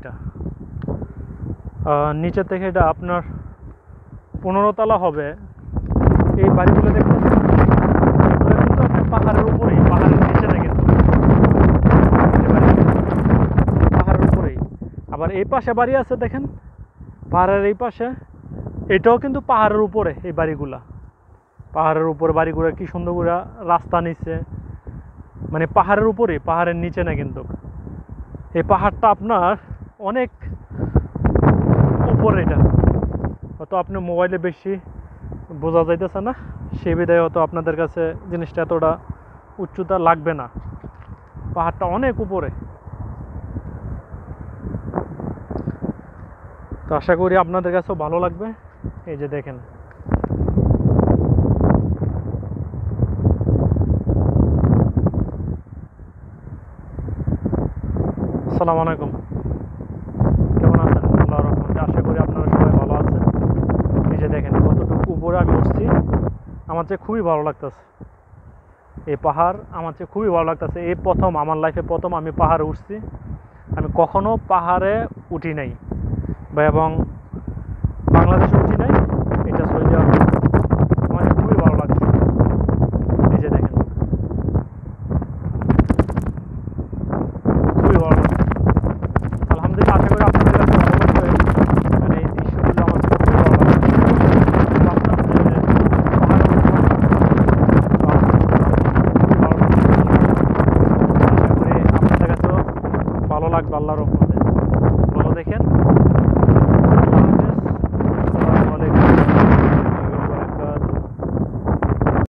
এটা, নিচে থেকে এটা আপনার 15 তলা হবে। এই বাড়িগুলো দেখতে কিন্তু আপনার পাহাড়ের উপরেই, পাহাড়ের নিচে না কিন্তু, পাহাড়ের উপরেই। আবার এই পাশে বাড়ি আছে দেখেন, পাহাড়ের এই পাশে, এটাও কিন্তু পাহাড়ের উপরে। এই বাড়িগুলা পাহাড়ের উপরে, বাড়িগুলো কি সুন্দর করে রাস্তা নিচে, মানে পাহাড়ের উপরে, পাহাড়ের নিচে না কিন্তু। এই পাহাড়টা আপনার অনেক উপরে, এটা হয়তো আপনার মোবাইলে বেশি বোঝা যাইতেছে না, সেই বিধায় হয়তো আপনাদের কাছে জিনিসটা এতটা উচ্চতা লাগবে না। পাহাড়টা অনেক উপরে। তো আশা করি আপনাদের কাছেও ভালো লাগবে। এই যে দেখেন, আসসালামু আলাইকুম, কেমন আছেন? আল্লাহর রহমতে আশা করি আপনারা সবাই ভালো আছেন। এই যে দেখেন কতটুকু উপরে আমি উঠছি, আমার চেয়ে খুবই ভালো লাগতেছে। এই পাহাড় আমার চেয়ে খুবই ভালো লাগতেছে। এই প্রথম আমার লাইফে প্রথম আমি পাহাড়ে উঠছি। আমি কখনো পাহাড়ে উঠি নাই বা এবং